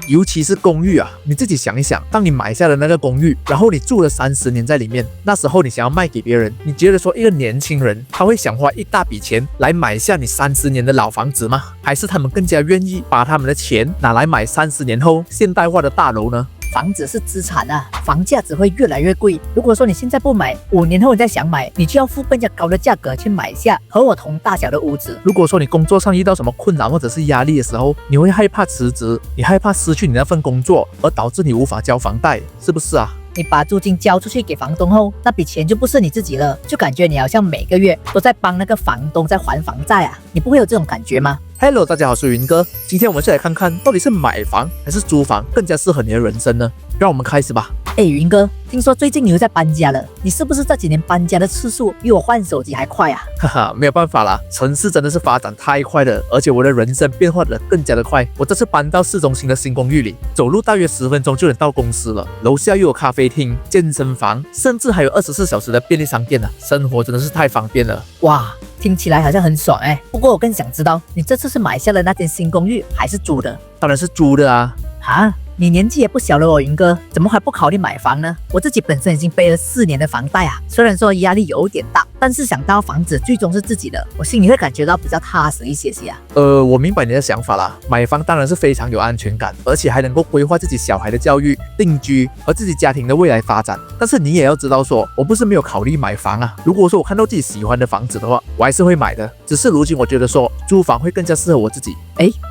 尤其是公寓啊，你自己想一想，当你买下了那个公寓，然后你住了30年在里面，那时候你想要卖给别人，你觉得说一个年轻人他会想花一大笔钱来买下你30年的老房子吗？还是他们更加愿意把他们的钱拿来买30年后现代化的大楼呢？房子是资产啊，房价只会越来越贵。如果说你现在不买，5年后你再想买，你就要付更加高的价格去买下和我同大小的屋子。如果说你工作上遇到什么困难或者是压力的时候，你会害怕辞职，你害怕失去你那份工作，而导致你无法交房贷，是不是啊？你把租金交出去给房东后，那笔钱就不是你自己了，就感觉你好像每个月都在帮那个房东在还房贷啊，你不会有这种感觉吗？Hello， 大家好，我是云哥。今天我们就来看看，到底是买房还是租房更加适合你的人生呢？让我们开始吧。云哥，听说最近你又在搬家了，你是不是这几年搬家的次数比我换手机还快啊？哈哈，没有办法啦，城市真的是发展太快了，而且我的人生变化的更加的快。我这次搬到市中心的新公寓里，走路大约10分钟就能到公司了，楼下又有咖啡厅、健身房，甚至还有24小时的便利商店啊，生活真的是太方便了。哇，听起来好像很爽不过我更想知道，你这次是买下了那间新公寓还是租的？当然是租的啊。你年纪也不小了哦，云哥，怎么还不考虑买房呢？我自己本身已经背了4年的房贷啊，虽然说压力有点大，但是想到房子最终是自己的，我心里会感觉到比较踏实一些啊。我明白你的想法啦，买房当然是非常有安全感，而且还能够规划自己小孩的教育、定居和自己家庭的未来发展。但是你也要知道说，我不是没有考虑买房啊。如果说我看到自己喜欢的房子的话，我还是会买的。只是如今我觉得说，租房会更加适合我自己。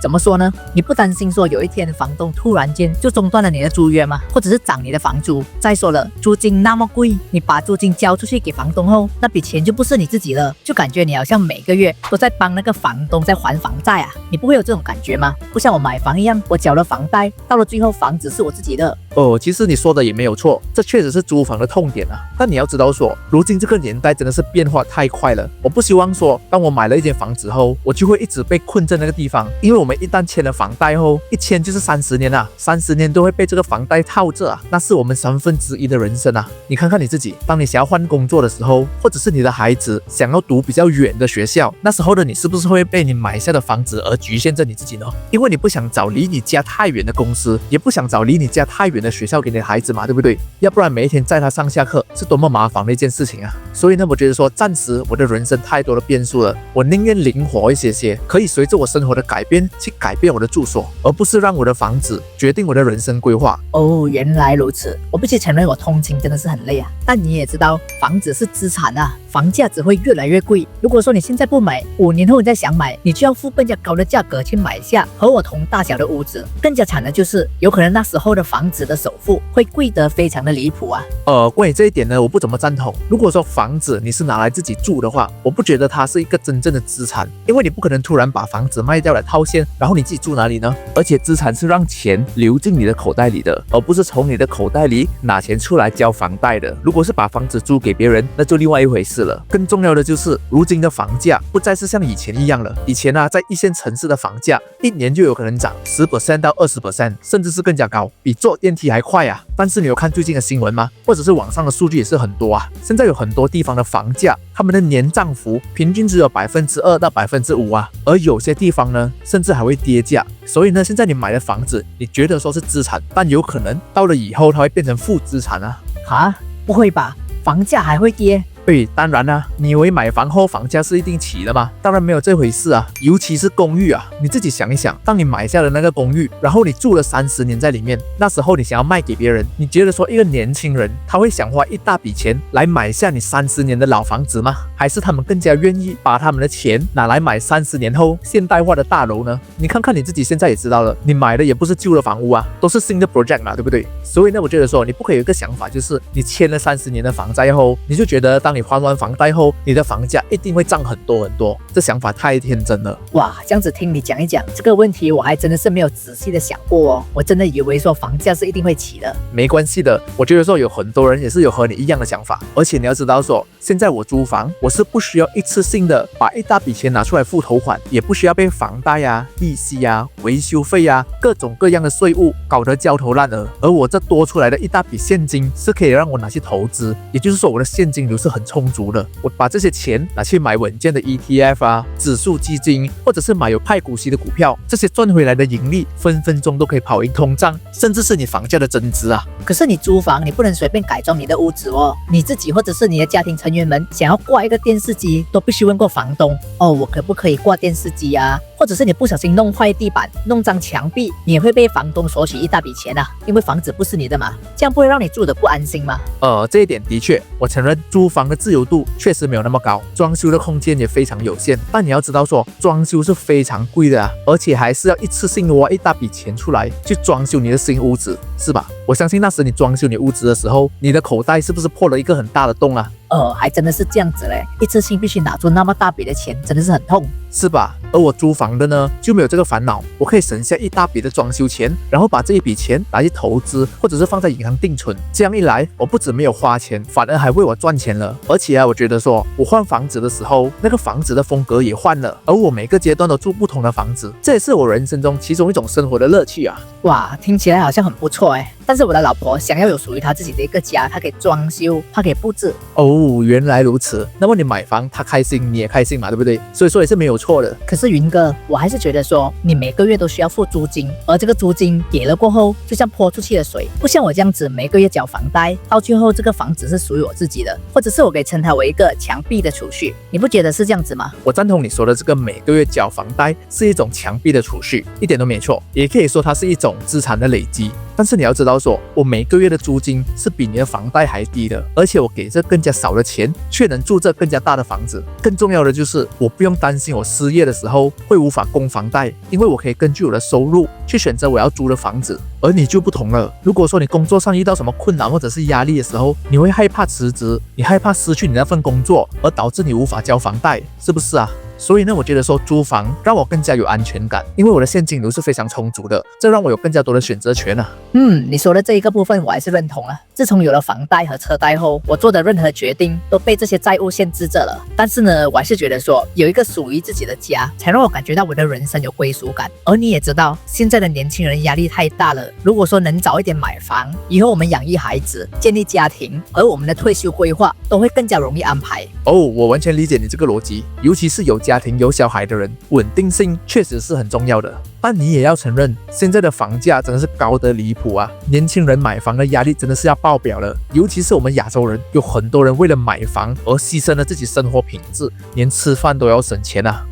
怎么说呢？你不担心说有一天房东突然间就中断了你的租约吗？或者是涨你的房租？再说了，租金那么贵，你把租金交出去给房东后，那笔钱就不是你自己了，就感觉你好像每个月都在帮那个房东在还房贷啊，你不会有这种感觉吗？不像我买房一样，我缴了房贷，到了最后房子是我自己的。其实你说的也没有错，这确实是租房的痛点啊。但你要知道说，如今这个年代真的是变化太快了。我不希望说，当我买了一间房子后，我就会一直被困在那个地方，因为我们一旦签了房贷后，一签就是30年啊，30年都会被这个房贷套着啊，那是我们1/3的人生啊。你看看你自己，当你想要换工作的时候，或者是你的孩子想要读比较远的学校，那时候的你是不是会被你买下的房子而局限着你自己呢？因为你不想找离你家太远的公司，也不想找离你家太远的学校给你的孩子嘛，对不对？要不然每一天载他上下课是多么麻烦的一件事情啊。所以呢，我觉得说暂时我的人生太多的变数了，我宁愿灵活一些，可以随着我生活的改变去改变我的住所，而不是让我的房子决定我的人生规划。原来如此。我必须承认我通勤真的是很累啊，但你也知道房子是资产啊，房价只会越来越贵。如果说你现在不买，5年后你再想买，你就要付更加高的价格去买下和我同大小的屋子。更加惨的就是有可能那时候的房子的首付会贵得非常的离谱啊。关于这一点呢，我不怎么赞同。如果说房子你是拿来自己住的话，我不觉得它是一个真正的资产，因为你不可能突然把房子卖掉来套现，然后你自己住哪里呢？而且资产是让钱流进你的口袋里的，而不是从你的口袋里拿钱出来交房贷的。如果是把房子租给别人，那就另外一回事了。更重要的就是，如今的房价不再是像以前一样了。以前啊，在一线城市的房价1年就有可能涨10% 到20%，甚至是更加高，比坐电梯还快啊。但是你有看最近的新闻吗？或者是网上的数据也是很多啊。现在有很多地方的房价，他们的年涨幅平均只有2%到5%啊，而有些地方呢，甚至还会跌价。所以呢，现在你买的房子，你觉得说是资产，但有可能到了以后它会变成负资产啊。不会吧？房价还会跌？当然啦，你以为买房后房价是一定起的吗？当然没有这回事啊！尤其是公寓啊，你自己想一想，当你买下了那个公寓，然后你住了30年在里面，那时候你想要卖给别人，你觉得说一个年轻人他会想花一大笔钱来买下你30年的老房子吗？还是他们更加愿意把他们的钱拿来买30年后现代化的大楼呢？你看看你自己现在也知道了，你买的也不是旧的房屋啊，都是新的 project 嘛，对不对？所以呢，我觉得说你不可以有一个想法，就是你签了30年的房贷后，你就觉得当你还完房贷后，你的房价一定会涨很多，这想法太天真了。哇，这样子听你讲一讲这个问题，我还真的是没有仔细的想过哦。我真的以为说房价是一定会起的。没关系的，我觉得说有很多人也是有和你一样的想法，而且你要知道说，现在我租房，我是不需要一次性的把一大笔钱拿出来付头款，也不需要被房贷啊、利息啊、维修费啊、各种各样的税务搞得焦头烂额。而我这多出来的一大笔现金是可以让我拿去投资，也就是说我的现金流是很很充足了，我把这些钱拿去买稳健的 ETF 啊、指数基金，或者是买有派股息的股票，这些赚回来的盈利分分钟都可以跑赢通胀，甚至是你房价的增值啊。可是你租房，你不能随便改装你的屋子哦。你自己或者是你的家庭成员们想要挂一个电视机，都必须问过房东哦，我可不可以挂电视机啊？或者是你不小心弄坏地板、弄脏墙壁，你也会被房东索取一大笔钱啊，因为房子不是你的嘛，这样不会让你住得不安心吗？这一点的确，我承认租房的自由度确实没有那么高，装修的空间也非常有限。但你要知道说，装修是非常贵的啊，而且还是要一次性挖一大笔钱出来去装修你的新屋子，是吧？我相信那时你装修你屋子的时候，你的口袋是不是破了一个很大的洞啊？还真的是这样子嘞，一次性必须拿出那么大笔的钱，真的是很痛，是吧？而我租房的呢，就没有这个烦恼，我可以省下一大笔的装修钱，然后把这一笔钱拿去投资，或者是放在银行定存。这样一来，我不止没有花钱，反而还为我赚钱了。而且啊，我觉得说我换房子的时候，那个房子的风格也换了，而我每个阶段都住不同的房子，这也是我人生中其中一种生活的乐趣啊。哇，听起来好像很不错哎。但是我的老婆想要有属于她自己的一个家，她可以装修，她可以布置。原来如此。那么你买房，她开心，你也开心嘛，对不对？所以说也是没有错的。可是云哥，我还是觉得说，你每个月都需要付租金，而这个租金给了过后，就像泼出去的水，不像我这样子每个月缴房贷，到最后这个房子是属于我自己的，或者是我可以称它为一个墙壁的储蓄。你不觉得是这样子吗？我赞同你说的这个每个月缴房贷是一种墙壁的储蓄，一点都没错，也可以说它是一种资产的累积。但是你要知道说，我每个月的租金是比你的房贷还低的，而且我给这更加少的钱，却能住这更加大的房子。更重要的就是，我不用担心我失业的时候会无法供房贷，因为我可以根据我的收入去选择我要租的房子。而你就不同了，如果说你工作上遇到什么困难或者是压力的时候，你会害怕辞职，你害怕失去你那份工作，而导致你无法交房贷，是不是啊？所以呢，我觉得说租房让我更加有安全感，因为我的现金流是非常充足的，这让我有更加多的选择权啊。你说的这一个部分我还是认同啊。自从有了房贷和车贷后，我做的任何决定都被这些债务限制着了。但是呢，我还是觉得说有一个属于自己的家，才让我感觉到我的人生有归属感。而你也知道，现在的年轻人压力太大了。如果说能早一点买房，以后我们养育孩子、建立家庭，而我们的退休规划都会更加容易安排。我完全理解你这个逻辑，尤其是有家庭有小孩的人，稳定性确实是很重要的。但你也要承认，现在的房价真的是高得离谱啊！年轻人买房的压力真的是要爆表了，尤其是我们亚洲人，有很多人为了买房而牺牲了自己生活品质，连吃饭都要省钱啊！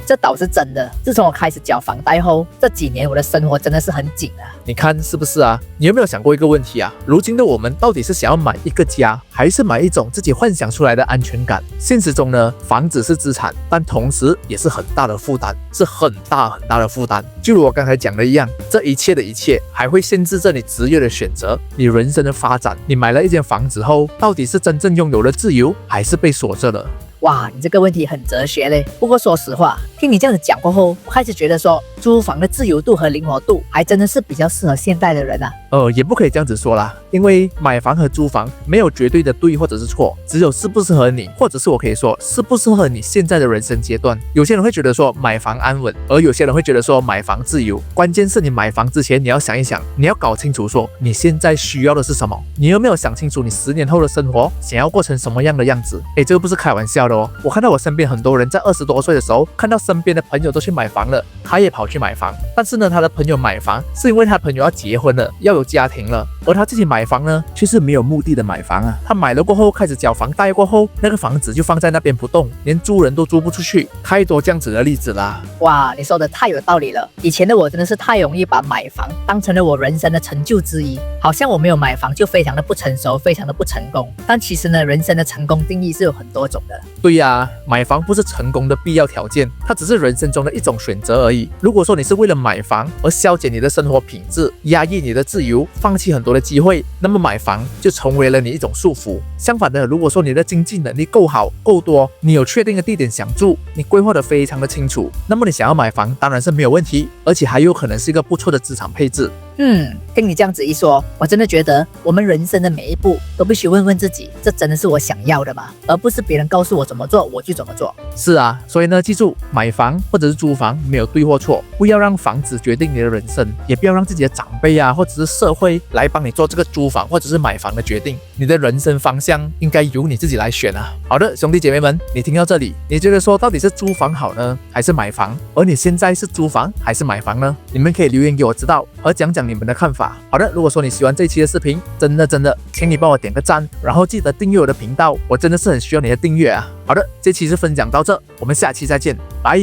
这倒是真的。自从我开始缴房贷后，这几年我的生活真的是很紧啊。你看是不是啊？你有没有想过一个问题啊？如今的我们到底是想要买一个家，还是买一种自己幻想出来的安全感？现实中呢，房子是资产，但同时也是很大的负担，是很大很大的负担。就如我刚才讲的一样，这一切的一切还会限制着你职业的选择，你人生的发展。你买了一间房子后，到底是真正拥有了自由，还是被锁着了？哇，你这个问题很哲学嘞。不过说实话，听你这样子讲过后，我开始觉得说，租房的自由度和灵活度还真的是比较适合现代的人啊。也不可以这样子说啦，因为买房和租房没有绝对的对或者是错，只有适不适合你，或者是我可以说适不适合你现在的人生阶段。有些人会觉得说买房安稳，而有些人会觉得说买房自由。关键是你买房之前，你要想一想，你要搞清楚说你现在需要的是什么，你有没有想清楚你10年后的生活想要过成什么样的样子？这个不是开玩笑的哦。我看到我身边很多人在20多岁的时候，看到身边的朋友都去买房了，他也跑去买房。但是呢，他的朋友买房是因为他的朋友要结婚了，要有家庭了，而他自己买房呢，却是没有目的的买房啊。他买了过后，开始缴房贷过后，那个房子就放在那边不动，连租人都租不出去，太多这样子的例子啦。哇，你说的太有道理了。以前的我真的是太容易把买房当成了我人生的成就之一，好像我没有买房就非常的不成熟，非常的不成功。但其实呢，人生的成功定义是有很多种的。对呀，买房不是成功的必要条件，它只是人生中的一种选择而已。如果说你是为了买房而消减你的生活品质，压抑你的自由，放弃很多的机会，那么买房就成为了你一种束缚。相反的，如果说你的经济能力够好够多，你有确定的地点想住，你规划的非常的清楚，那么你想要买房当然是没有问题，而且还有可能是一个不错的资产配置。听你这样子一说，我真的觉得我们人生的每一步都必须问问自己，这真的是我想要的吗？而不是别人告诉我怎么做，我就怎么做。是啊，所以呢，记住，买房或者是租房没有对或错，不要让房子决定你的人生，也不要让自己的长辈啊，或者是社会来帮你做这个租房或者是买房的决定。你的人生方向应该由你自己来选啊。好的，兄弟姐妹们，你听到这里，你觉得说到底是租房好呢，还是买房？而你现在是租房还是买房呢？你们可以留言给我知道，和讲讲你们的看法。好的，如果说你喜欢这一期的视频，真的，请你帮我点个赞，然后记得订阅我的频道，我真的是很需要你的订阅啊。好的，这期是分享到这，我们下期再见，拜。